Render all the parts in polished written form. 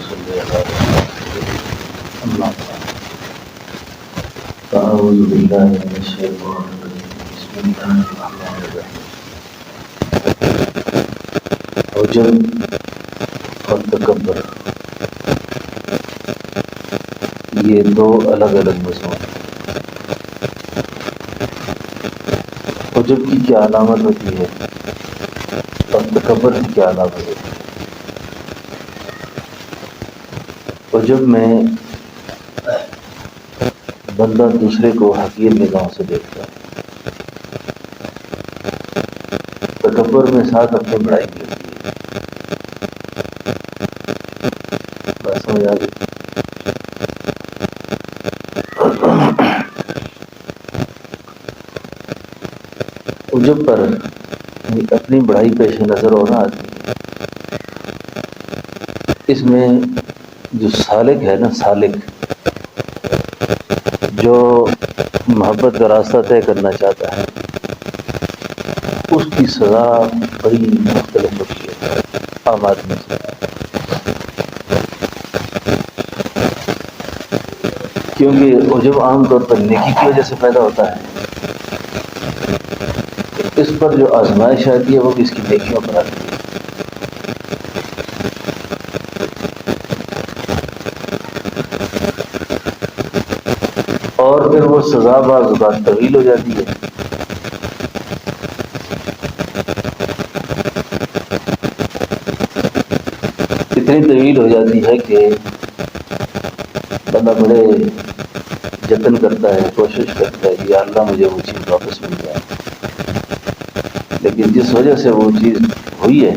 صل على محمد أما بعد فأعوذ بالله من الشيطان الرجيم بسم الله الرحمن الرحيم عجب اور تکبر یہ دو الگ الگ مضمون ہیں۔ عجب کی کیا علامت ہوتی ہے اور تکبر کی کیا علامت ہوتی ہے؟ عجب میں بندہ دوسرے کو حقیر نگاہوں سے دیکھتا ہے، تکبر میں ساتھ اپنی بڑائی کی ہوتی ہے۔ بات سمجھ آ گئی؟ عجب پر اپنی بڑائی پیش نظر ہونا آدمی، اس میں جو سالک ہے نا، سالک جو محبت کا راستہ طے کرنا چاہتا ہے، اس کی سزا بڑی مختلف ہوتی ہے عام آدمی سے۔ کیونکہ عجب عام طور پر نیکی کی وجہ سے پیدا ہوتا ہے، اس پر جو آزمائش آتی ہے وہ اس کی نیکیوں پر آتی ہے۔ اور پھر وہ سزا بعض اوقات طویل ہو جاتی ہے۔ اتنی طویل ہو جاتی ہے کہ بندہ بڑے جتن کرتا ہے، کوشش کرتا ہے کہ یا اللہ مجھے وہ چیز واپس مل جائے، لیکن جس وجہ سے وہ چیز ہوئی ہے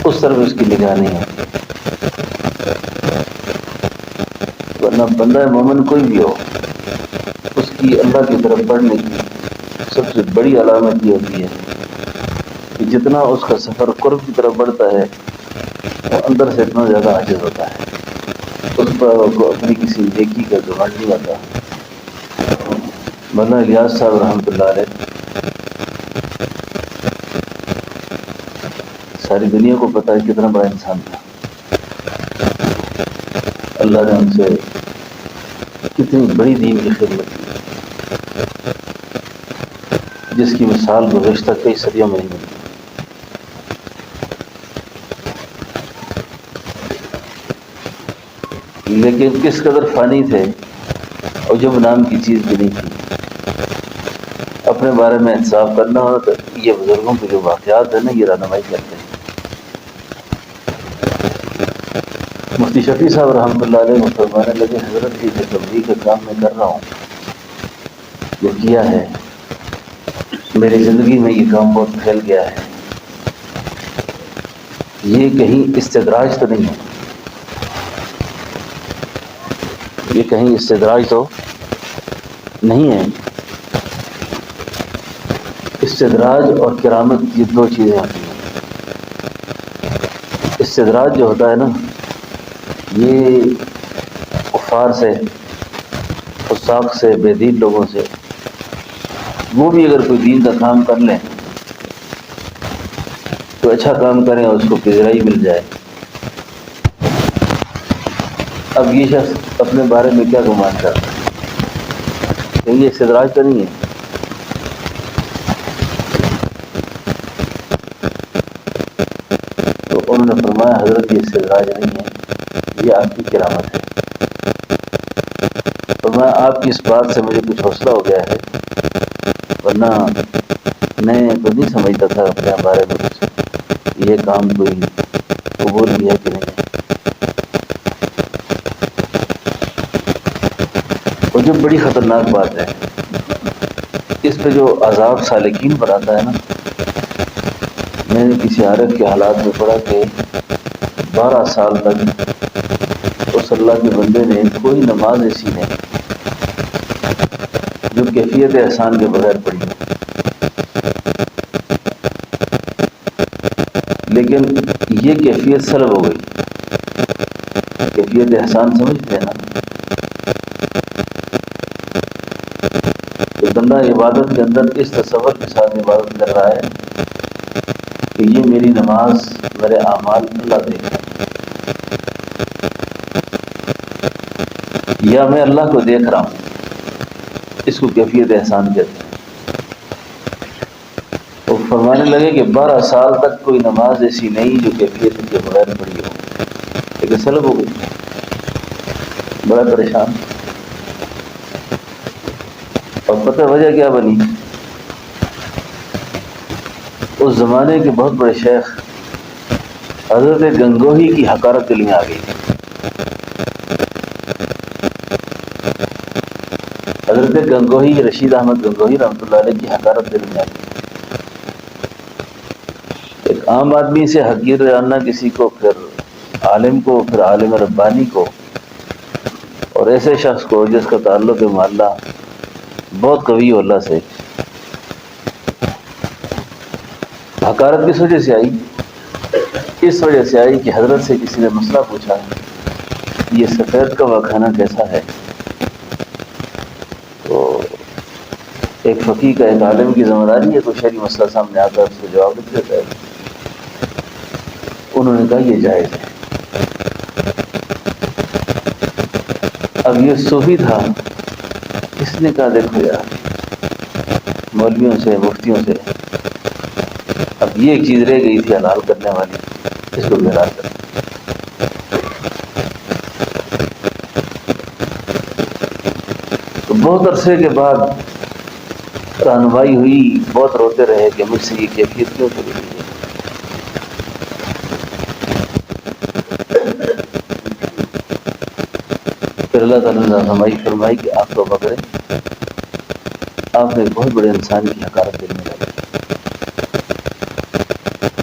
اس طرف اس کی نگاہ نہیں ہوتی۔ ورنہ بندہ مومن کوئی بھی ہو، اس کی اللہ کی طرف بڑھنے کی سب سے بڑی علامت یہ ہوتی ہے کہ جتنا اس کا سفر قرب کی طرف بڑھتا ہے وہ اندر سے اتنا زیادہ عاجز ہوتا ہے، اس پر کو اپنی کسی نیکی کا گھمنڈ نہیں آتا۔ مولانا الیاس صاحب رحمۃ اللہ علیہ ساری دنیا کو پتہ ہے کتنا بڑا انسان تھا، اللہ نے ان سے کتنی بڑی دین کی خدمت کی جس کی مثال گزشتہ کئی صدیوں میں نہیں ملی۔ لیکن کس قدر فانی تھے، عجب نام کی چیز بھی نہیں تھی۔ اپنے بارے میں انصاف کرنا ہو تو یہ بزرگوں کے جو واقعات ہیں نا، یہ رہنمائی کرتے ہیں۔ مفتی شفیع صاحب رحمۃ اللہ علیہ فرمانے لگے، حضرت کی جو تبلیغ کا کام میں کر رہا ہوں، جو کیا ہے میری زندگی میں، یہ کام بہت پھیل گیا ہے، یہ کہیں استدراج تو نہیں ہے، یہ کہیں استدراج تو نہیں ہے۔ استدراج اور کرامت یہ دو چیزیں ہوتی ہیں۔ استدراج جو ہوتا ہے نا، یہ کفار سے، فساق سے، بے دین لوگوں سے، وہ بھی اگر کوئی دین کا کام کر لیں، کوئی اچھا کام کریں اور اس کو پذیرائی مل جائے، اب یہ شخص اپنے بارے میں کیا گمان کرتا ہے کہ یہ استدراج تو نہیں ہے۔ تو انہوں نے فرمایا، حضرت یہ استدراج نہیں ہے، یہ آپ کی کرامت ہے۔ فرمایا آپ کی اس بات سے مجھے کچھ حوصلہ ہو گیا ہے، ورنہ میں تو نہیں سمجھتا تھا اپنے بارے میں کچھ یہ کام کوئی قبول بھی ہے کہ نہیں ہے۔ وہ جو بڑی خطرناک بات ہے، اس پہ جو عذاب سالکین پر آتا ہے نا، میں نے کسی عارف کے حالات میں پڑھا کہ 12 سال تک اس اللہ کے بندے نے کوئی نماز ایسی نہیں جو کیفیت احسان کے بغیر پڑھی ہو، لیکن یہ کیفیت سلب ہو گئی۔ کیفیت احسان سمجھتے ہیں نا، کہ بندہ عبادت کے اندر اس تصور کے ساتھ عبادت کر رہا ہے کہ کہ یہ میری نماز میرے اعمال اللہ دیکھ رہا ہے، یا میں اللہ کو دیکھ رہا ہوں. اس کو کیفیت احسان کہتے ہیں. وہ فرمانے لگے کہ 12 سال تک کوئی نماز ایسی نہیں جو کیفیت کے بغیر پڑھی ہو، لیکن سلب ہو گئی، بڑا پریشان. اور پتہ وجہ کیا بنی؟ اس زمانے کے بہت بڑے شیخ حضرت گنگوہی کی حقارت دل میں آ گئی. حضرت گنگوہی، رشید احمد گنگوہی رحمۃ اللہ علیہ کی حقارت دل میں آ گئی. ایک عام آدمی سے حقیر جاننا کسی کو، پھر عالم کو، پھر عالم ربانی کو، اور ایسے شخص کو جس کا تعلق معلّہ بہت قوی ہو اللہ سے. حقارت کس وجہ سے آئی؟ اس وجہ سے آئی کہ حضرت سے کسی نے مسئلہ پوچھا، یہ سفید کا کھانا کیسا ہے؟ تو ایک فقیہ کا، ایک عالم کی ذمہ داری ہے کوئی شرعی مسئلہ سامنے آتا ہے اس کو جواب لکھ دیتا ہے. انہوں نے کہا یہ جائز ہے. اب یہ صوفی تھا، اس نے کہا دیکھو یار، مولویوں سے، مفتیوں سے اب یہ ایک چیز رہ گئی تھی حلال کرنے والی، اس کو بھی حلال کر. تو بہت عرصے کے بعد رہنمائی ہوئی، بہت روتے رہے کہ مجھ سے یہ کیفیت کیوں چلی گئی ہے. پھر اللہ تعالیٰ نے رہنمائی فرمائی کہ آپ توبہ کریں، آپ نے ایک بہت بڑے انسان کی حقارت دل میں ڈالی.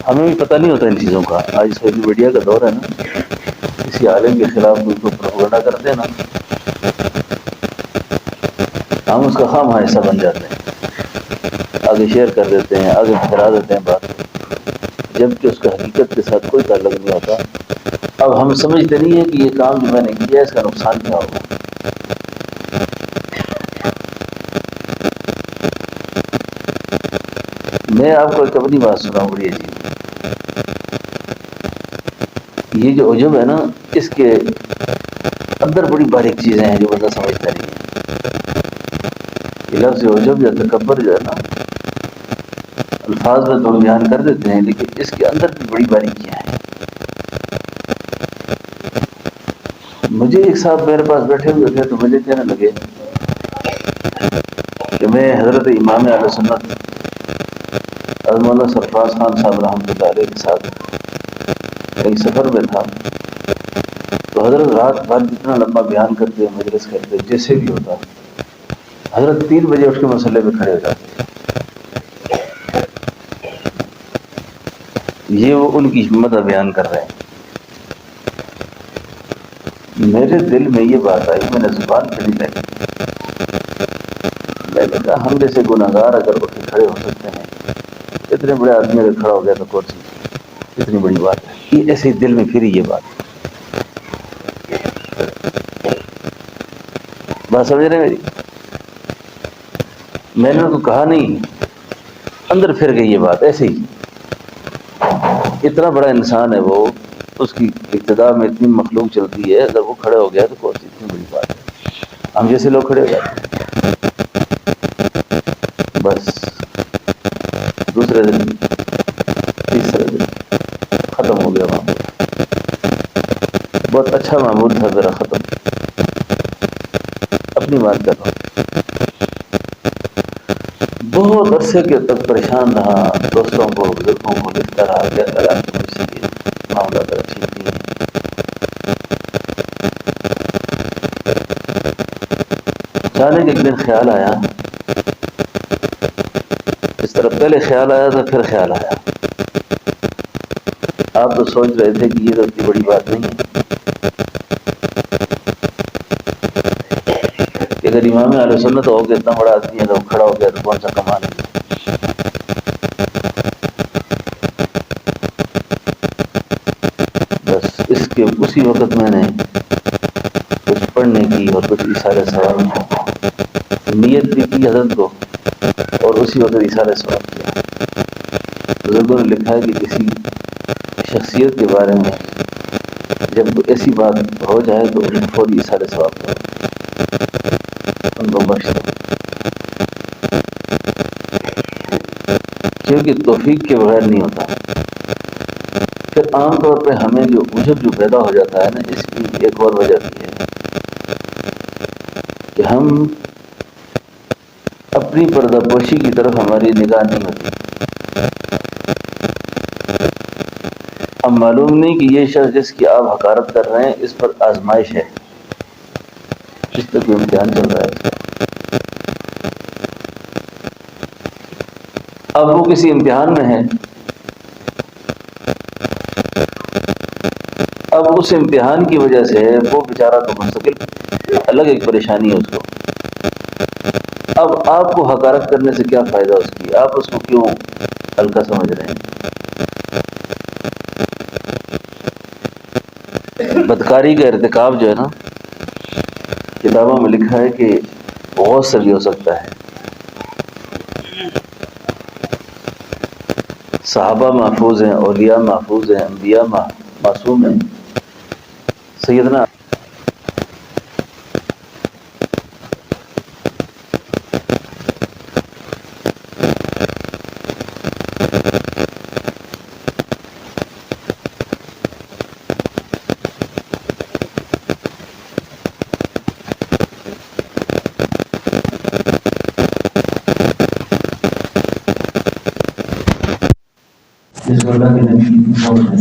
ہمیں بھی پتہ نہیں ہوتا ان چیزوں کا. آج سوشل میڈیا کا دور ہے نا، کسی عالم کے خلاف کوئی کو پروپیگنڈا کرتے ہیں نا، ہم اس کا خام حصہ بن جاتے ہیں، آگے شیئر کر دیتے ہیں، آگے پھیلا دیتے ہیں بات، جبکہ اس کا حقیقت کے ساتھ کوئی تعلق نہیں ہوتا. اب ہم سمجھتے نہیں ہیں کہ یہ کام جو میں نے کیا ہے اس کا نقصان کیا ہوگا. میں آپ کو ایک اپنی بات سناؤں بڑی عجیب. یہ جو عجب ہے نا، اس کے اندر بڑی باریک چیزیں ہیں جو بندہ سمجھتا نہیں ہے. یہ لفظ عجب یا تکبر جو ہے نا، الفاظ میں تو بیان کر دیتے ہیں، لیکن اس کے اندر بھی بڑی باریکیاں ہیں. مجھے ایک صاحب میرے پاس بیٹھے ہوئے تھے تو مجھے کہنے لگے کہ میں حضرت امام اہل سنت حضرت مولانا سرفراز خان صاحب رحمۃ اللہ علیہ کے ساتھ ایک سفر میں تھا. تو حضرت رات بھر جتنا لمبا بیان کرتے، مجلس کرتے، جیسے بھی ہوتا، حضرت 3 بجے اٹھ کے مسئلے پہ کھڑے ہو جاتے. یہ وہ ان کی ہمت بیان کر رہے ہیں. میرے دل میں یہ بات آئی، میں نے زبان پہ نہیں لگی. میں نے کہا ہم جیسے گناہگار اگر اٹھ کے کھڑے ہو سکتے ہیں، اتنے بڑے آدمی اگر کھڑا ہو گیا تو کرسی اتنی بڑی بات ہے. یہ ایسے دل میں پھری یہ بات سمجھ رہے میری؟ میں نے تو کہا نہیں، اندر پھر گئی یہ بات ایسے ہی. اتنا بڑا انسان ہے وہ، اس کی ابتدا میں اتنی مخلوق چلتی ہے، اگر وہ کھڑے ہو گیا تو کرسی اتنی بڑی بات ہے. ہم جیسے لوگ کھڑے ہو جاتے ہیں. بس دوسرے دن، تیسرے دن ختم ہو گیا معمول. بہت اچھا معمول تھا میرا، ختم. اپنی بات کر رہا ہوں. بہت عرصے کے تک پریشان رہا، دوستوں کو، بزرگوں کو لکھتا رہا کہ اللہ کی مجھ سے یہ معاملہ ذرا ٹھیک نہیں ہے. اچانک ایک دن خیال آیا، اس طرح پہلے خیال آیا تو پھر خیال آیا. آپ تو سوچ رہے تھے کہ یہ تو اتنی بڑی بات نہیں ہے کہ اگر امام اہل سنت ہو کہ اتنا بڑا آدمی ہے تو کھڑا ہو گیا تو کون سا کمال ہے. بس اس کے اسی وقت میں نے کچھ پڑھنے کی اور کچھ اثارِ ثواب نیت بھی کی حضرت کو، اور اسی وقت اثارِ ثواب کیا. بزرگوں نے لکھا ہے کہ کسی شخصیت کے بارے میں جب کوئی ایسی بات ہو جائے تو ان کو فوری اثار ثواب کرو، ان کو بخش دو، کیونکہ توفیق کے بغیر نہیں ہوتا۔ پھر عام طور پہ ہمیں جو عجب جو پیدا ہو جاتا ہے نا، اس کی ایک اور وجہ بھی ہے کہ ہم اپنی پردہ پوشی کی طرف ہماری نگاہ نہیں ہوتی۔ اب معلوم نہیں کہ یہ شخص جس کی آپ حقارت کر رہے ہیں اس پر آزمائش ہے، اس پہ کوئی امتحان چل رہا ہے۔ اب وہ کسی امتحان میں ہے، اب اس امتحان کی وجہ سے وہ بیچارہ تو مستقل الگ ایک پریشانی ہے اس کو۔ اب آپ کو حقارت کرنے سے کیا فائدہ اس کی؟ آپ اس کو کیوں ہلکا سمجھ رہے ہیں؟ بدکاری کا ارتکاب جو ہے نا، کتابوں میں لکھا ہے کہ بہت سے بھی ہو سکتا ہے۔ صحابہ محفوظ ہیں، اولیاء محفوظ ہیں، انبیاء معصوم ہیں۔ سیدنا جس کو اللہ کے نبی کی فوج ہے،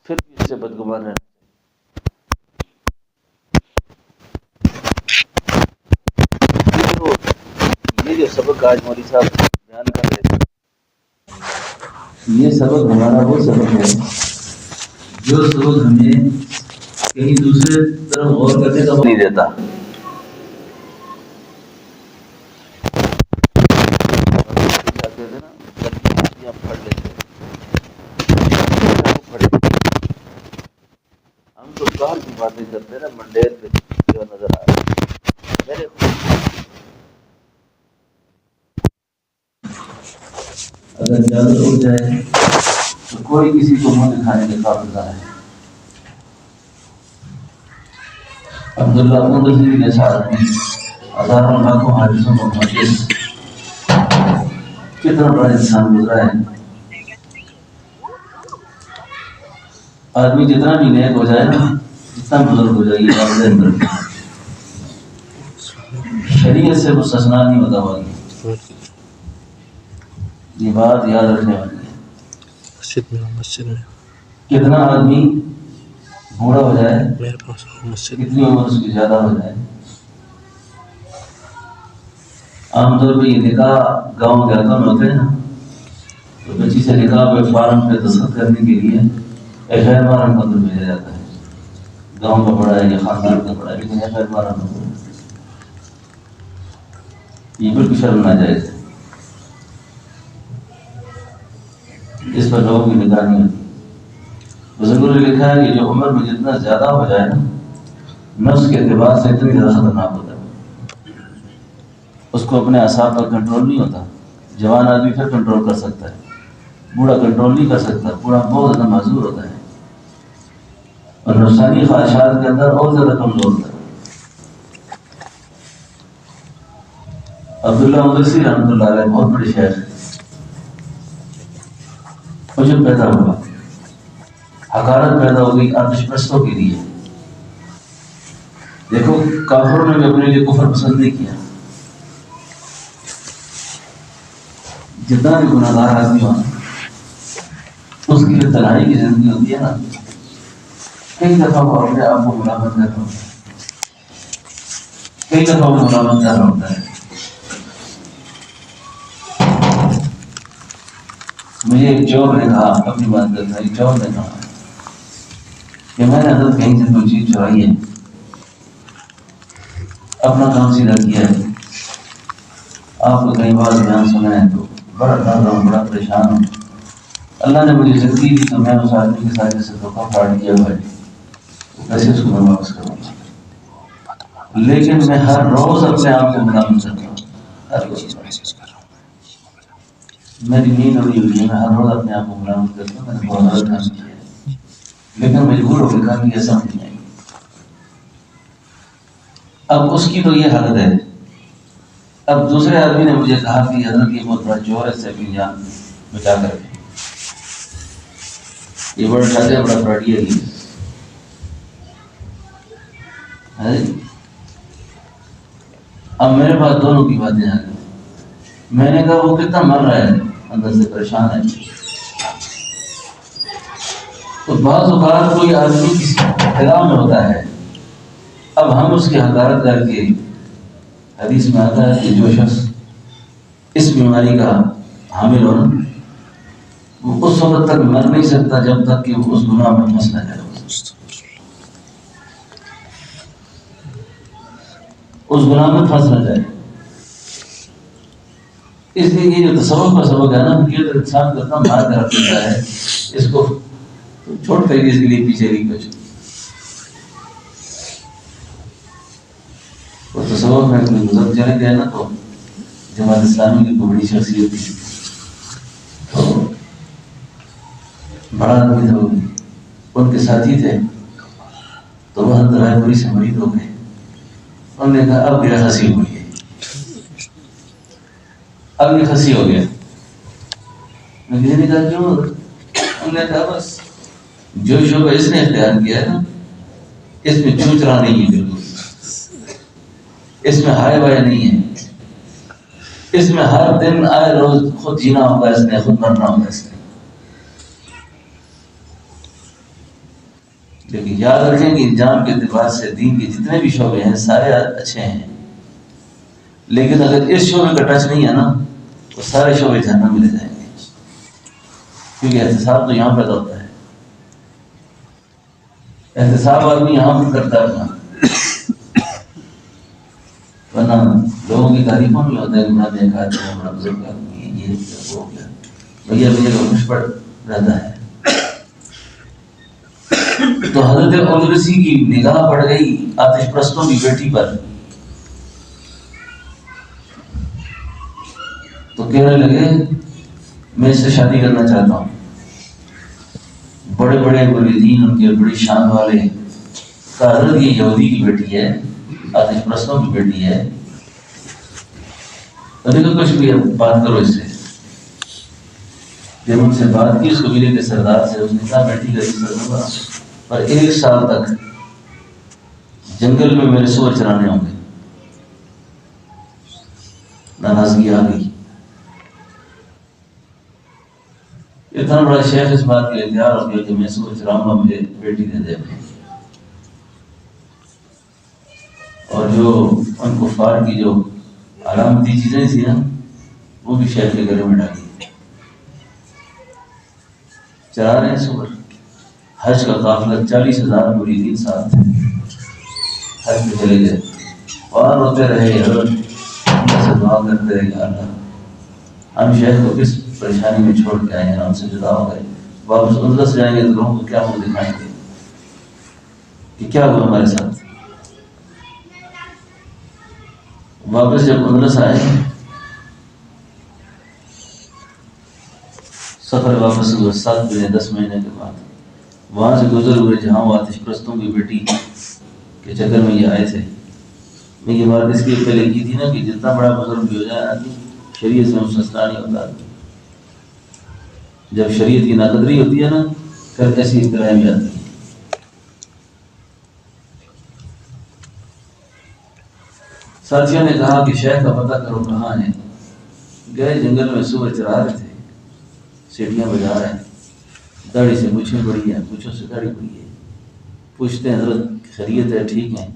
پھر بھی اس سے بدگمان رہنا۔ یہ جو سبق آج مولوی صاحب بیان کر رہے تھے، یہ سبق ہمارا وہ سبق ہے جو سبق ہمیں کہیں دوسرے طرف غور کرنے کا نہیں دیتا۔ ہم تو باہر کی باتیں کرتے ہیں نا، منڈیر پہ جو نظر آ رہا ہے میرے اگر اجازت ہو جائے تو کوئی کسی کو منہ دکھانے کے قابل نہ ہے۔ عبداللہ مدثر جیسا آدمی ہزاروں لاکھوں حادثوں کو محدث، کتنا بڑا انسان گزرا ہے۔ آدمی جتنا بھی نیک ہو جائے نا، جتنا بزرگ ہو جائے، یہ بات اندر شریعت سے مستثنا نہیں ہوتا والی، یہ بات یاد رکھنے والی ہے۔ مسجد میں کتنا آدمی بوڑھا ہو جائے، کتنی عمر اس کی زیادہ ہو جائے، عام طور پہ یہ نکاح گاؤں دیہاتوں میں ہوتے ہیں نا، تو بچی سے نکاح پہ فارم پہ دستخط کرنے کے لیے ایک غیر محرم کو اندر بھیجا جاتا ہے۔ گاؤں کا بڑا ہے یا خاندان کا بڑا ہے، لیکن ایک غیر محرم کو، یہ بالکل شرم ناجائز ہے، اس پر لوگوں کی نگاہ نہیں ہوتی۔ بزرگوں نے لکھا ہے کہ جو عمر میں جتنا زیادہ ہو جائے نا، نفس کے اعتبار سے اتنی زیادہ خطرناک ہوتا ہے، اس کو اپنے اعصاب پر کنٹرول نہیں ہوتا۔ جوان آدمی پھر کنٹرول کر سکتا ہے، بوڑھا کنٹرول نہیں کر سکتا، بوڑھا بہت زیادہ معذور ہوتا ہے اور نفسانی خواہشات کے اندر اور زیادہ کمزور ہوتا ہے۔ عبداللہ مدثر رحمۃ اللہ علیہ بہت بڑے شیخ ہیں، عجب پیدا ہوا، حقارت پیدا ہو گئی آتش پرستوں کے لیے۔ دیکھو کافروں نے بھی اپنے لیے کفر پسند نہیں کیا، جتنا بھی گناہ گار آدمی ہو اس کی جو تنہائی کی زندگی ہوتی ہے نا، کئی دفعہ وہ اپنے آپ کو ملامت کر رہا ہوتا ہے، کئی دفعہ وہ ملامت کر رہا ہوتا ہے۔ مجھے ایک چور نے کہا، اپنی بات کرتا ہے، ایک چور نے کہا کہ میں نے حضرت کہیں سے کوئی چیز چرائی ہے، اپنا کام سیدھا کیا ہے، آپ کو کئی بار بیان سنا ہے تو بڑا ڈر رہا ہوں، بڑا پریشان ہوں، اللہ نے مجھے زندگی دی تو میں اس آدمی کے ساتھ جیسے دھوکہ فراڈ کیا ہوا ہے ویسے اس کو میں واپس کروں گا، لیکن میں ہر روز اپنے آپ کو ملامت کرتا ہوں، ہر روز میری نیند اڑی ہوئی ہے، میں ہر روز اپنے آپ کو ملامت کرتا ہوں میں نے بہت غلط کام کیا ہے، لیکن مجبور ہو کے کہا کہ ایسا نہیں ہے۔ اب اس کی تو یہ حالت ہے، اب دوسرے آدمی نے مجھے کہا کہ حضرت یہ بہت بڑا چور ہے، سے اپنی جان بچا کر کے یہ بڑا ٹھگ ہے، بڑا فراڈی ہے یہ۔ اب میرے پاس دونوں کی باتیں آ گئی، میں نے کہا وہ کتنا مر رہا ہے، اندر سے پریشان ہے۔ تو بعض اوقات کوئی آدمی کسی خلا میں ہوتا ہے، اب ہم اس کی حقارت کر کے، حدیث میں آتا ہے کہ جو شخص اس بیماری کا حامل ہو نا وہ اس وقت تک مر نہیں سکتا جب تک کہ وہ اس گناہ میں پھنس نہ جائے، اس گناہ میں پھنس نہ جائے۔ اس لیے یہ جو تصوف کا سبق ہے نا، یہ تو انسان کو اتنا مار کر رکھ دیتا ہے، اس کو چھوڑ کر اس کے لیے پیچھے نہیں بچ۔ اور تصوف میں کوئی بزرگ چلے گئے نا تو جماعت اسلامی کی کوئی بڑی شخصیت تھی، تو بڑا آدمی تھا، ان کے ساتھی تھے، تو وہ رائے پوری سے مرید ہو گئے۔ انہوں نے کہا اب میرا خسی ہو گئی، اب یہ خسی ہو گیا۔ میں کسی نے کہا کیوں؟ انہوں نے کہا بس جو شعبہ اس نے اختیار کیا ہے نا اس میں چوچرا نہیں ہے، بالکل اس میں ہائے بائے نہیں ہے، اس میں ہر دن آئے روز خود جینا ہوگا، اس نے خود مرنا ہوگا اس نے۔ لیکن یاد رکھیں کہ انجام کے اعتبار سے دین کے جتنے بھی شعبے ہیں سارے اچھے ہیں، لیکن اگر اس شعبے کا ٹچ نہیں ہے نا تو سارے شعبے جہنم میں لے جائیں گے، کیونکہ احتساب تو یہاں پیدا ہوتا ہے، احتساب آدمی یہاں پر کرتا ہے، ورنہ لوگوں کی تعریفوں میں ہوتا ہے کہ میں دیکھا تو بڑا بزرگ آدمی ہے، یہ ہو گیا بھیا بھیا کا خوش پڑ رہتا ہے۔ تو حضرت اندرسی کی نگاہ پڑ گئی آتش پرستوں کی بیٹی پر، تو کہنے لگے میں اس سے شادی کرنا چاہتا ہوں۔ بڑے بڑے مریدین ان کے بڑی شان والے، حضرت یہ یہودی کی بیٹی ہے، آتش پرستوں کی بیٹی ہے، دیکھو کچھ بھی بات کرو اس سے۔ جب ان سے بات کی اس قبیلے کے سردار سے، اس نے کہا میں ٹھیک ہے رشتہ دوں گا، پر 1 سال تک جنگل میں میرے سور چرانے ہوں گے۔ ناراضگی آ گئی، اتنا بڑا شیخ اس بات کے لیے تیار ہو گیا کہ میں سور چراؤں گا، مجھے بیٹی دے دے۔ اور جو ان کفار کی جو علامتی چیزیں تھیں نا وہ بھی شیخ کے گلے میں ڈالی، چرا رہے ہیں سور۔ حج کا قافلہ 40,000 مریدین ساتھ تھے، حج پہ چلے گئے، اور روتے رہے، حضرت اللہ سے دعا کرتے رہے کہ اللہ ہم شیخ کو کس پریشانی میں چھوڑ کے آئے ہیں، ہم سے جدا ہو گئے، واپس اندلس جائیں گے تو لوگوں کو کیا منہ دکھائیں گے کہ کیا ہوا ہمارے ساتھ۔ واپس جب اندلس آئے، سفر واپس ہوئے 7 مہینے 10 مہینے کے بعد، وہاں سے گزر ہوئے جہاں وہ آتش پرستوں کی بیٹی کے چکر میں یہ آئے تھے۔ میں یہ بات اس لیے پہلے کی تھی نا کہ جتنا بڑا بزرگ بھی ہو جائے آدمی شریعت سے مستثنا نہیں ہوتا، جب شریعت کی ناقدری ہوتی ہے نا پھر ایسی اطلاع بھی آتی ہے۔ ساتھیوں نے کہا کہ شیخ کا پتہ کرو کہاں ہے، گئے جنگل میں صبح چرا رہے تھے، سیٹیاں بجا رہے ہیں، داڑھی سے مچھیں بڑی ہیں، مچھوں سے داڑھی بڑی ہے، پوچھتے ہیں حضرت خیریت ہے، ٹھیک ہے،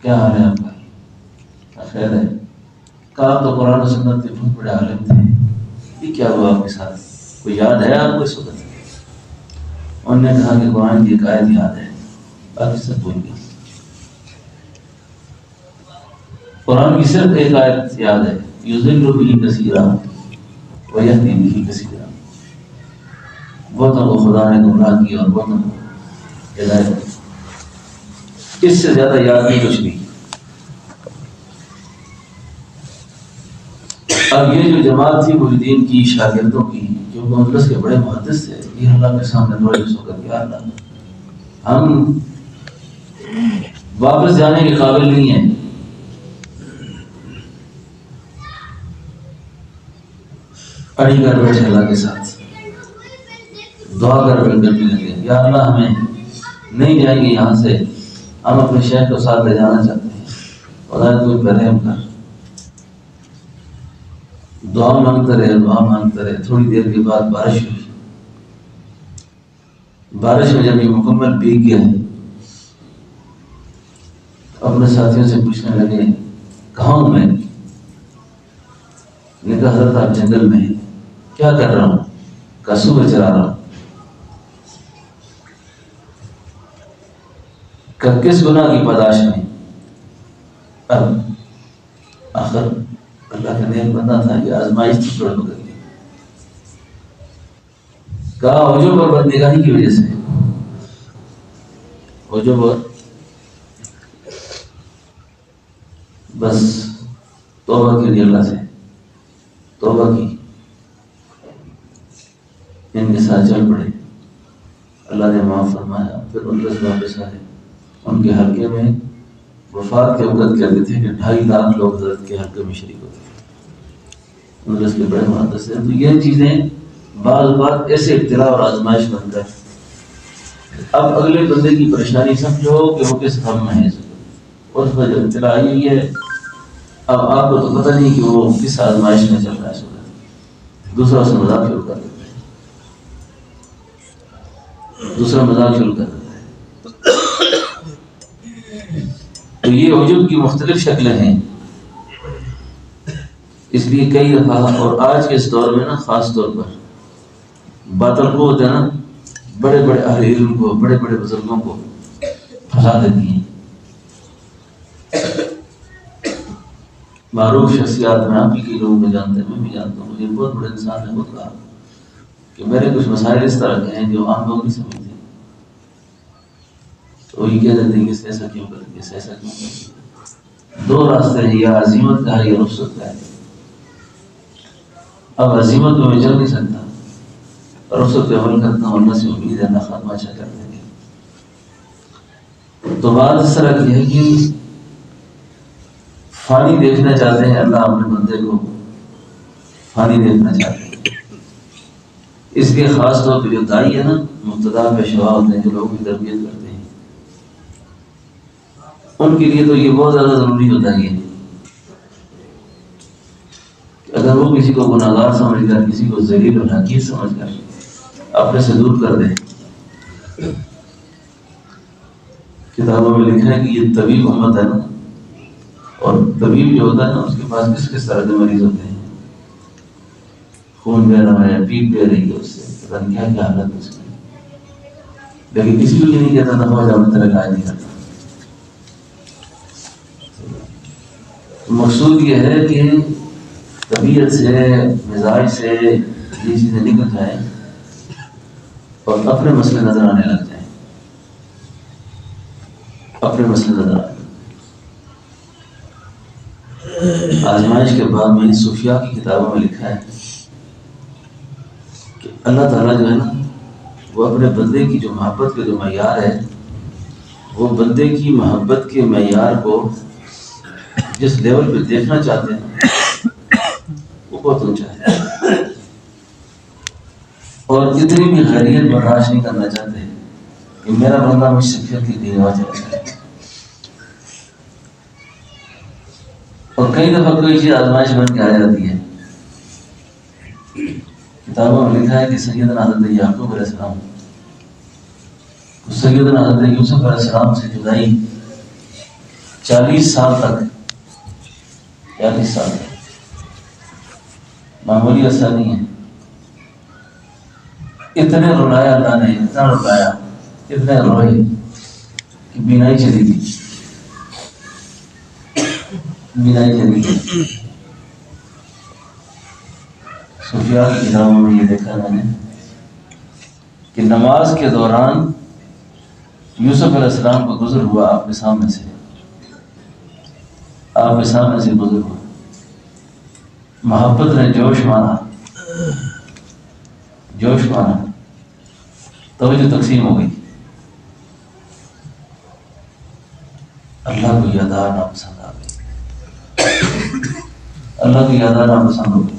کیا حال ہے آپ کا؟ خیر ہے۔ کہا تو قرآن و سنت کے بہت بڑے عالم تھے، یہ کیا ہوا آپ کے ساتھ، کوئی یاد ہے آپ کو اس وقت؟ انہوں نے کہا کہ قرآن کی ایک آیت یاد ہے، باقی سب بھول گیا۔ قرآن کی صرف ایک آیت یاد ہے، یضل بہ کثیرا ویہدی بہ کثیرا، بہتوں کو خدا نے گمراہ کیا اور بہتوں کو ہدایت دی۔ اس سے زیادہ یاد نہیں کچھ بھی۔ اب یہ جو جماعت تھی مریدین کی، شاگردوں کی، جو مجلس کے بڑے محدث تھے، یہ اللہ کے سامنے روئے سو کر کے اللہ ہم واپس جانے کے قابل نہیں ہیں۔ اڑی کر بیٹھے اللہ کے ساتھ، دعا کر کرنے لگے، یا اللہ ہمیں نہیں جائیں گے یہاں سے، ہم اپنے شیخ کو ساتھ لے جانا چاہتے ہیں، خدا تو پہ رحم کر۔ دعا مانگتے رہے۔ تھوڑی دیر کے بعد بارش ہوئی۔ بارش میں جب یہ مکمل بھیگ گیا اپنے ساتھیوں سے پوچھنے لگے کہاں ہوں میں؟ نے کہا حضرت آپ جنگل میں ہیں۔ کیا کر رہا ہوں؟ کسوہ چرا رہا ہوں۔ کہ کس گناہ کی پاداش میں؟ اب آخر اللہ کا نیک بندہ تھا، یہ آزمائش تھی چھوڑ کر کے۔ کہا عجب اور بدنگاہی کی وجہ سے، عجب اور بس توبہ کے لیے اللہ سے توبہ کی، ان کے ساتھ چل پڑے، اللہ نے معاف فرمایا۔ پھر ان سے واپس آئے۔ ان کے حلقے میں وفات کے وقت کہتے تھے کہ 2.5 لاکھ لوگ حضرت کے حلقے میں شریک ہوتے تھے، ان کے بڑے محدث ہیں۔ تو یہ چیزیں بعض بات ایسے ابتلا اور آزمائش بن کر اب اگلے بندے کی پریشانی سمجھو کہ وہ کس غم میں ہے، اس پر جب ابتلا آئی ہوئی ہے، اب آپ کو تو پتہ نہیں کہ وہ کس آزمائش میں چل رہا ہے، دوسرا اس مذاق شروع کر دیتا ہے، دوسرا مذاق شروع کر دیتا ہے۔ تو یہ عجب کی مختلف شکلیں ہیں۔ اس لیے کئی دفعہ اور آج کے اس دور میں نا خاص طور پر باطل کو ہوتا ہے نا، بڑے بڑے اہل علم کو، بڑے بڑے بزرگوں کو پھنسا دیتی ہیں۔ معروف شخصیات میں آپ ہی لوگوں کو جانتے ہیں، میں بھی جانتا ہوں، مجھے بہت بڑے انسان نے خود کہا کہ میرے کچھ مسائل اس طرح کے ہیں جو عام لوگ نہیں سمجھتے، تو وہی کہہ دیتے ہیں کہ ایسا کیوں کریں گے، ایسا کیوں کریں گے۔ دو راستے ہیں، یا عزیمت کا ہے یا رخصت کا ہے۔ اب عزیمت میں چل نہیں سکتا، رخصت پہ عمل کرتا ہوں، اللہ سے امید ہے اللہ خاتمہ اچھا کر دیں گے۔ تو بات اس طرح کی ہے کہ فانی دیکھنا چاہتے ہیں، اللہ اپنے بندے کو فانی دیکھنا چاہتے ہیں۔ اس کے خاص طور پہ جو دائی ہے نا، مبتدا پیشوا ہوتے ہیں، جو لوگوں کی تربیت کرتے ہیں، ان کے لیے تو یہ بہت زیادہ ضروری ہوتا ہے کہ اگر وہ کسی کو گناہگار سمجھ کر، کسی کو ذلیل اور حقیر سمجھ کر اپنے سے دور کر دیں۔ کتابوں میں لکھا ہے کہ یہ طبیب امت ہے نا، اور طبیب جو ہوتا ہے نا، اس کے پاس کس طرح کے مریض ہوتے ہیں، خون بہ رہا ہے، پیپ بہ رہی ہے، اس سے پتہ نہیں کیا کیا حالت ہے اس کی، لیکن کسی کو یہ نہیں کہتا نفع جامع طرح علاج نہیں کرتا۔ مقصود یہ ہے کہ طبیعت سے، مزاج سے یہ چیزیں نکل جائیں اور اپنے مسئلے نظر آنے لگ جائیں، اپنے مسئلے نظر آنے۔ آزمائش کے بعد میں نے صوفیاء کی کتابوں میں لکھا ہے کہ اللہ تعالیٰ جو ہے نا، وہ اپنے بندے کی جو محبت کے جو معیار ہے، وہ بندے کی محبت کے معیار کو جس لیول پہ دیکھنا چاہتے ہیں وہ بہت اونچا ہے، اور اتنی بھی خیریت برداشت نہیں کرنا چاہتے کہ میرا بندہ مجھ سے پھر کی دیوا چلا جائے۔ اور کئی دفعہ کوئی چیز آزمائش بن کے آ جاتی ہے۔ کتابوں میں لکھا ہے کہ سیدنا حضرت یعقوب علیہ السلام، سیدنا حضرت یوسف علیہ السلام سے جدائی 40 سال تک، 40 سال تک معمولی عرصہ نہیں ہے۔ اتنے رلایا اللہ نے، اتنا رلایا، اتنے روئے کہ بینائی چلی گئی، بینائی چلی گئی۔ صوفیاء کی کتابوں میں یہ دیکھا میں نے کہ نماز کے دوران یوسف علیہ السلام کو گزر ہوا آپ کے سامنے سے گزر ہوا، محبت نے جوش مارا، توجہ تقسیم ہو گئی، اللہ کو یاد آنا پسند آ گئی، اللہ کو یاد آنا پسند ہو گئی۔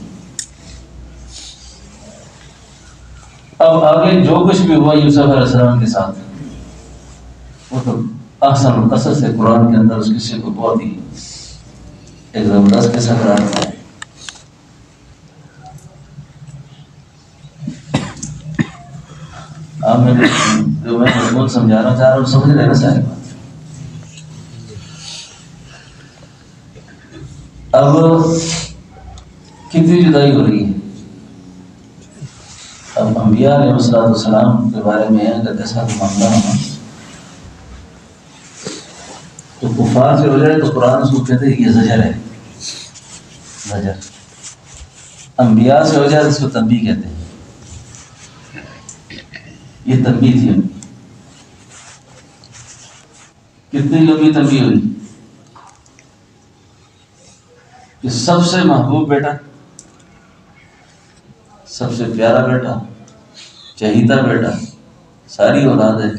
اب آگے جو کچھ بھی ہوا یوسف علیہ السلام کے ساتھ، وہ تو احسن القصص ہے، قرآن کے اندر اس قصے کو بہت ہی ایک زبردست قصہ قرار دیا ہے۔ آپ میں جو میں مضمون سمجھانا چاہ رہا ہوں سمجھ رہے نا ساری بات۔ اب کتنی جدائی ہو رہی ہے، اب انبیاء علیہ السلام کے بارے میں اگر ایسا تو معاملہ ہونا تو کفار سے ہو جائے تو قرآن اس کو کہتے ہیں یہ زجر ہے، زجر۔ انبیاء سے ہو جائے تو اس کو تنبیہ کہتے ہیں، یہ تنبیہ تھی۔ کتنی لمبی تنبیہ ہوئی کہ سب سے محبوب بیٹا، سب سے پیارا بیٹا، چہیتا بیٹا، ساری اولاد ہے،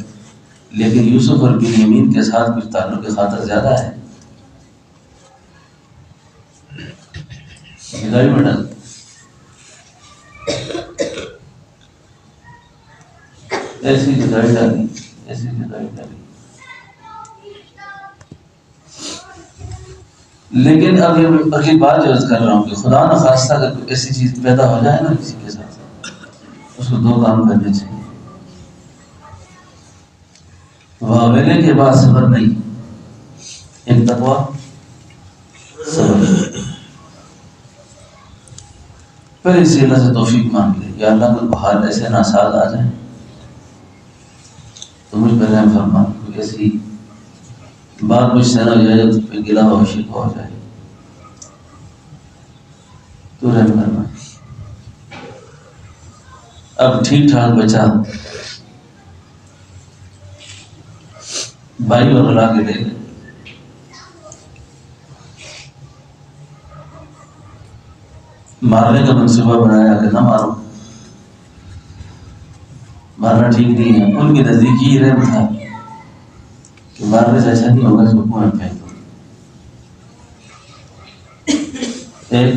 لیکن یوسف اور بنیامین کے ساتھ کچھ تعلق کی خاطر زیادہ ہے، جدائی میں ڈال ایسی جدائی ڈالی، ایسی جدائی ڈالی۔ لیکن اب یہ اگلی بات جو عرض کر رہا ہوں کہ خدا نہ خواستہ اگر کوئی ایسی چیز پیدا ہو جائے نا کسی کے ساتھ، اس کو دو کام کرنے چاہیے، واویلے کے بعد صبر نہیں، ایک تقویٰ، صبر۔ پھر اسی اللہ سے توفیق مانگ لے، یا اللہ کو بہار ایسے ناساز آ جائیں تو مجھ پر رحم فرما، کوئی ایسی بات مجھ سے نہ ہو جائے تو گلا و شکوہ ہو جائے، تو رحم فرما۔ اب ٹھیک ٹھاک بچا بھائی اور لا کے دے گئے، مارنے کا منصوبہ بنایا کہ نہ مارو، مارنا ٹھیک نہیں ہے۔ ان کے نزدیک یہ رحم تھا کہ مارنے سے ایسا نہیں ہوگا، اس کو کنویں میں پھینک دو۔ ایک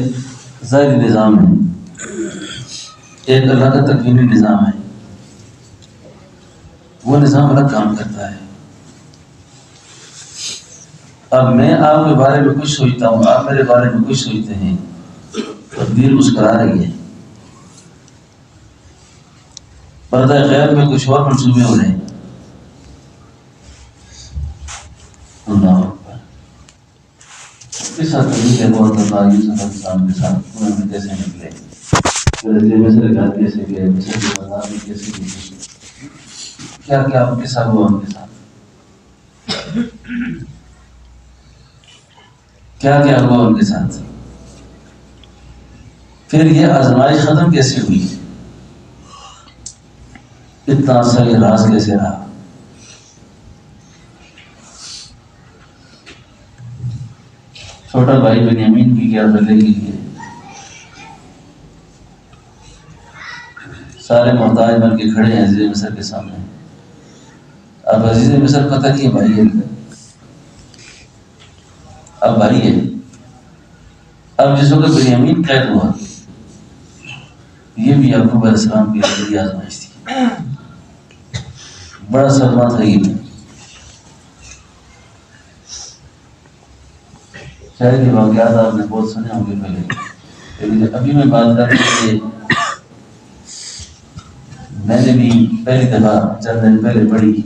ظاہری نظام ہے، ایک اللہ کا تکوینی نظام ہے، وہ نظام الگ کام کرتا ہے۔ اب میں آپ کے بارے میں کچھ سوچتا ہوں، آپ میرے بارے میں کچھ سوچتے ہیں، تقدیر مسکرا رہی ہے، پردہ غیب میں کچھ اور منصوبے ہو رہے ہیں۔ اللہ اکبر۔ قصہ طویل ہے بہت، اللہ یوسف علیہ السلام کے ساتھ کنویں میں کیسے نکلے، پھر مصر کے ہاتھ کیسے گئے، مصر کے بازار میں کیسے گئے، کیا کیا قصہ ہوا ان کے ساتھ، کیا کیا ہوا ان کے ساتھ، پھر یہ آزمائش ختم کیسے ہوئی، اتنا عرصہ یہ راز کیسے رہا۔ چھوٹا بھائی بنیامین بھی گیا بلے کے لیے، سارے محتاج بن کے کھڑے ہیں عزیز مصر کے سامنے۔ اب عزیز مصر پتہ نہیں ہے بھائی ہے، اب بھائی ہے۔ اب جس وقت بنیامین قید ہوا، یہ بھی یعقوب علیہ السلام کی بڑی آزمائش تھی، بڑا صدمہ تھا یہ۔ شاید یہ واقعات آپ نے بہت سنے ہوں گے پہلے، لیکن ابھی میں بات کر رہا ہوں، میں نے بھی پہلی دفعہ چند دن پہلے پڑھی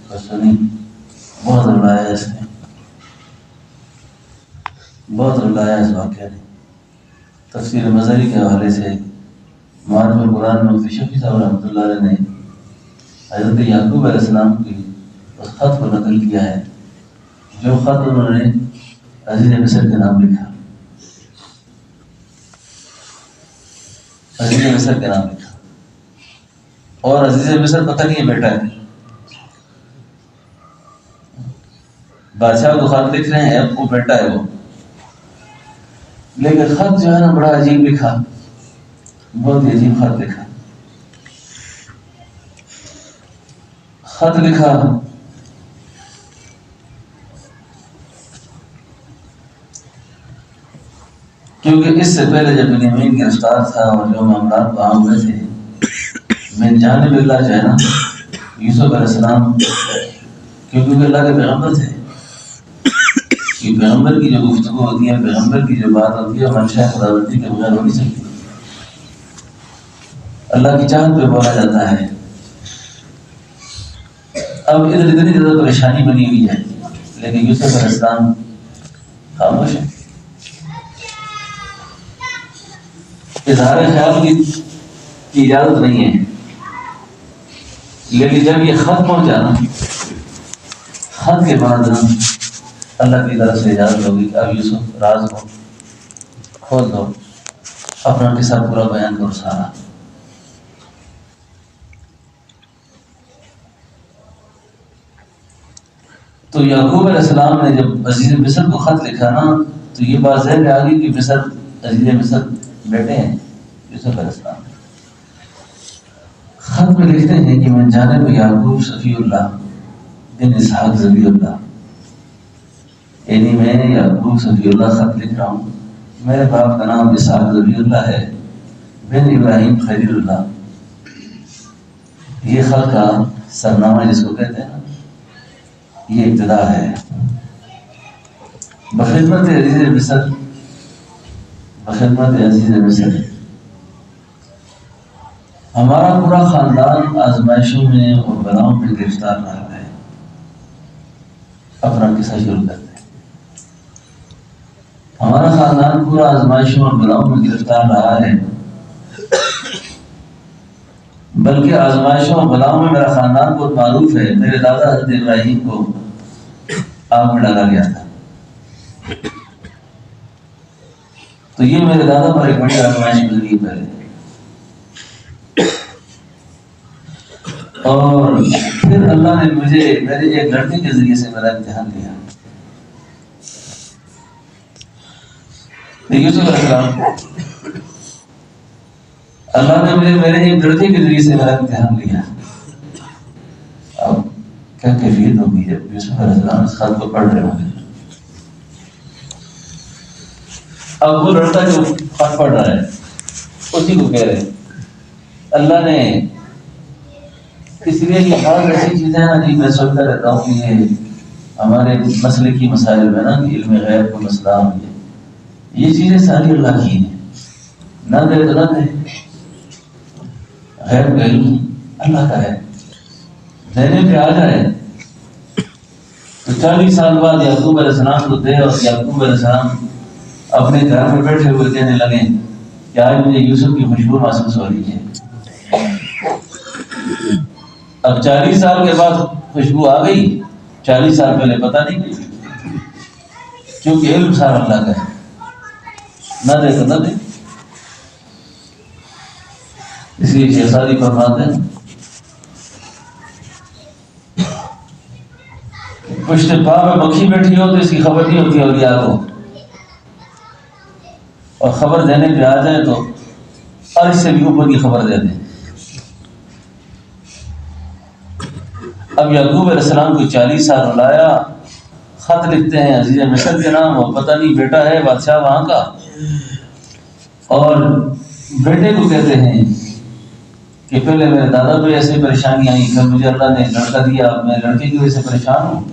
اور سنی، بہت رلایا اس نے، بہت رلایا اس واقعہ نے۔ تفسیر مظہری کے حوالے سے معارف القرآن میں مفتی شفیع صاحب رحمۃ اللہ علیہ نے حضرت یعقوب علیہ السلام کی اس خط کو نقل کیا ہے، جو خط انہوں نے عزیز مصر کے نام لکھا، عزیز مصر کے نام لکھا۔ اور عزیز مصر پتہ نہیں ہے بیٹا ہے. بادشاہ کو خط لکھ رہے ہیں اب وہ بیٹا ہے وہ، لیکن خط جو ہے نا بڑا عجیب لکھا، بہت ہی عجیب خط لکھا. خط لکھا کیونکہ اس سے پہلے جب بنیامین گرفتار تھا اور جو معاملات وہاں ہوئے تھے، من جانب اللہ جو ہے نا یوسف علیہ السلام، کیونکہ وہ اللہ کے پیغمبر تھے، کہ پیغمبر کی جو گفتگو ہوتی ہے، پیغمبر کی جو بات ہوتی ہے، منشاء خداوندی کے بغیر ہو نہیں سکتی. اللہ کی چاہت پہ بولا جاتا ہے. اب ادھر اتنی زیادہ پریشانی بنی ہوئی ہے، لیکن یوسف علیہ السلام خاموش ہے. اظہار خیال کی اجازت نہیں ہے. لیکن جب یہ خط پہنچا نا، خط کے بعد اللہ کی طرف سے اجازت ہوگی کہ اب یوسف راز کو کھول دو، اپنا قصہ پورا بیان کرو سارا. تو یعقوب علیہ السلام نے جب عزیز مصر کو خط لکھا نا، تو یہ بات ذہن میں آ گئی کہ مصر، عزیز مصر بیٹے ہیں یوسف علیہ السلام. خط میں لکھتے ہیں کہ من جانب یعقوب صفی اللہ بن اسحاق ذبیح اللہ، یعنی میں یعقوب صفی اللہ خط لکھ رہا ہوں، میرے باپ کا نام اسحاق ذبیح اللہ ہے، بن ابراہیم خلیل اللہ. یہ خط کا سرنامہ جس کو کہتے ہیں نا، یہ ابتدا ہے. بخدمت عزیز مصر، بخدمت عزیز مصر. ہمارا پورا خاندان آزمائشوں میں اور بلاؤں میں گرفتار رہا ہے. اپنا قصہ شروع کرتے ہیں. ہمارا خاندان پورا آزمائشوں اور بلاؤں میں گرفتار رہا ہے، بلکہ آزمائشوں اور بلاؤں میں میرا خاندان بہت معروف ہے. میرے دادا حضرت ابراہیم کو آگ میں ڈالا گیا تھا، تو یہ میرے دادا پر ایک بڑی آزمائش گزری پہلے. اور پھر اللہ نے مجھے میرے ایک لڑکے کے ذریعے سے میرا امتحان لیا. یوسف علیہ السلام، اللہ نے مجھے میرے ایک لڑکے کے ذریعے سے میرا امتحان لیا. اب کیا کیفیت ہوگی جب یوسف علیہ السلام اس خط کو پڑھ رہے ہوں گے. اب وہ لڑکا جو خط پڑھ رہا ہے اسی کو کہہ رہے ہیں اللہ نے، اس لیے یہ بہت ایسی چیزیں ہیں نا جی، میں سوچتا رہتا ہوں کہ یہ ہمارے مسئلے کی مسائل میں نا، علم غیب کا مسئلہ ہے، یہ چیزیں ساری اللہ کی ہیں. نہ دے تو نہ دے، غیب کا علم اللہ کا ہے. دینے پہ آ جائے تو 40 سال بعد یعقوب علیہ السلام کو دے، اور یعقوب علیہ السلام اپنے گھر میں بیٹھے ہوئے کہنے لگے کہ آج مجھے یوسف کی خوشبو محسوس ہو رہی ہے. اب 40 سال کے بعد خوشبو آ گئی، 40 سال پہلے پتہ نہیں، کیونکہ علم سارا اللہ کا ہے. نہ دے تو نہ دے. اس لیے شہزادی فرماتے ہیں پشت پا میں مکھی بیٹھی ہو تو اس کی خبر نہیں ہوتی اولیاء کو، اور خبر دینے پہ آ جائے تو عرش سے بھی اوپر کی خبر دے دیں. اب یعقوب علیہ السلام کو 40 سال رلایا، خط لکھتے ہیں عزیز مصر کے نام، اور پتہ نہیں بیٹا ہے بادشاہ وہاں کا، اور بیٹے کو کہتے ہیں کہ پہلے میرے دادا پہ ایسے پریشانی آئی، پھر مجھے اللہ نے لڑکا دیا، اب میں لڑکے کی وجہ سے پریشان ہوں.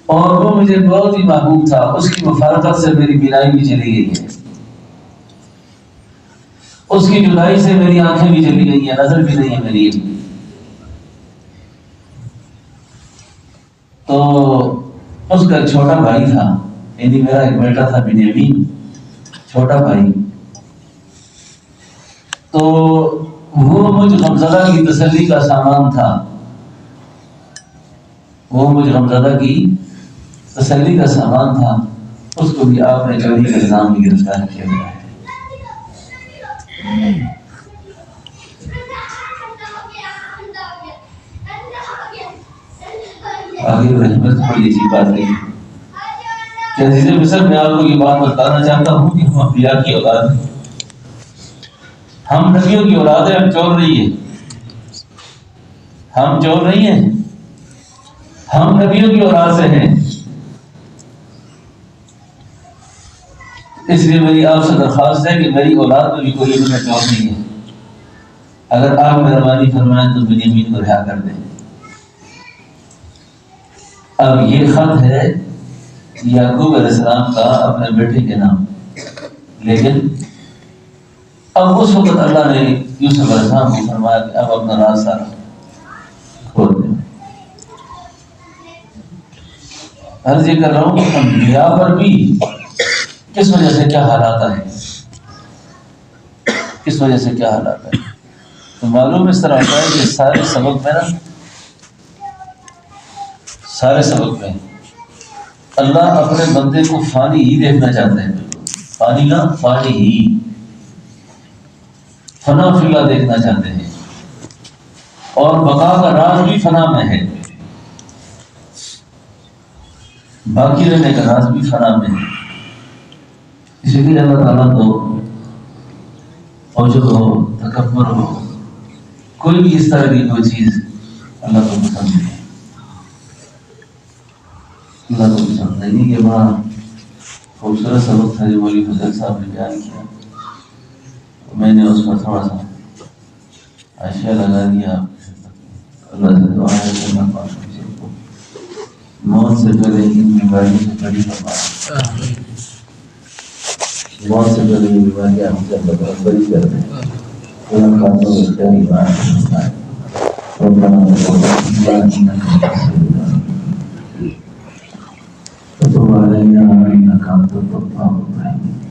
اور وہ مجھے بہت ہی محبوب تھا، اس کی مفارقت سے میری بینائی بھی چلی گئی ہے، اس کی جدائی سے میری آنکھیں بھی چلی گئی ہیں، نظر بھی نہیں ہے میری. تو اس کا ایک چھوٹا بھائی تھا، یعنی میرا ایک بیٹا تھا بنیامین، چھوٹا بھائی. تو وہ مجھ غمزدہ کی تسلی کا سامان تھا، وہ مجھ غمزدہ کی تسلی کا سامان تھا. اس کو بھی آپ نے چوری کے الزام میں گرفتار کیا گیا ہے. باقی رحمت تھوڑی سی بات نہیں کہ عزیز مصر میں آپ کو یہ بات بتانا چاہتا ہوں کہ ہم انبیاء کی اولاد ہیں، ہم نبیوں کی اولاد ہیں، ہم چور نہیں ہیں، ہم چور نہیں ہیں، ہم نبیوں کی اولاد سے ہیں۔ اس لیے میری آپ سے درخواست ہے کہ میری اولاد میں بھی کوئی ابن چور نہیں ہے، اگر آپ مہربانی فرمائیں تو بنیامین کو رہا کر دیں۔ اب یہ خط ہے یعقوب علیہ السلام کا اپنے بیٹے کے نام، لیکن اب اس وقت اللہ نے یوسف علیہ السلام کو فرمایا کہ اب اپنا راز سارا کھول دیں۔ عرض یہ کر رہا ہوں کہ انبیاء پر بھی کس وجہ سے کیا حالات آئے، کس وجہ سے کیا حالات آئے، تو معلوم اس طرح ہوتا ہے کہ سارے سبق میں اللہ اپنے بندے کو فانی ہی دیکھنا چاہتے ہیں، فانی نہ فانی ہی، فنا فی اللہ دیکھنا چاہتے ہیں، اور بقا کا راز بھی فنا میں ہے، باقی رہنے کا راز بھی فنا میں ہے۔ اسی لیے اللہ تعالیٰ کو عجب ہو، تکبر ہو، کوئی بھی اس طرح کی کوئی چیز اللہ کو پسند نہیں، اللہ کو پسند نہیں۔ یہ بڑا خوبصورت سبق تھا جو مولوی فضل صاحب نے بیان کیا، میں نے اس پر تھوڑا سا اشیاء لگا دیا۔ اللہ سے دعا ہے کہ اللہ پاک ہم سب کو موت سے پہلے ان بیماریوں سے بڑی فرمائے، موت سے پہلے یہ بیماریاں ہم سے اللہ تعالیٰ بری کر دیں، اللہ خاتمہ میں خیر ایمان فرمائے۔ ربنا وتب علينا إنك أنت التواب الرحيم۔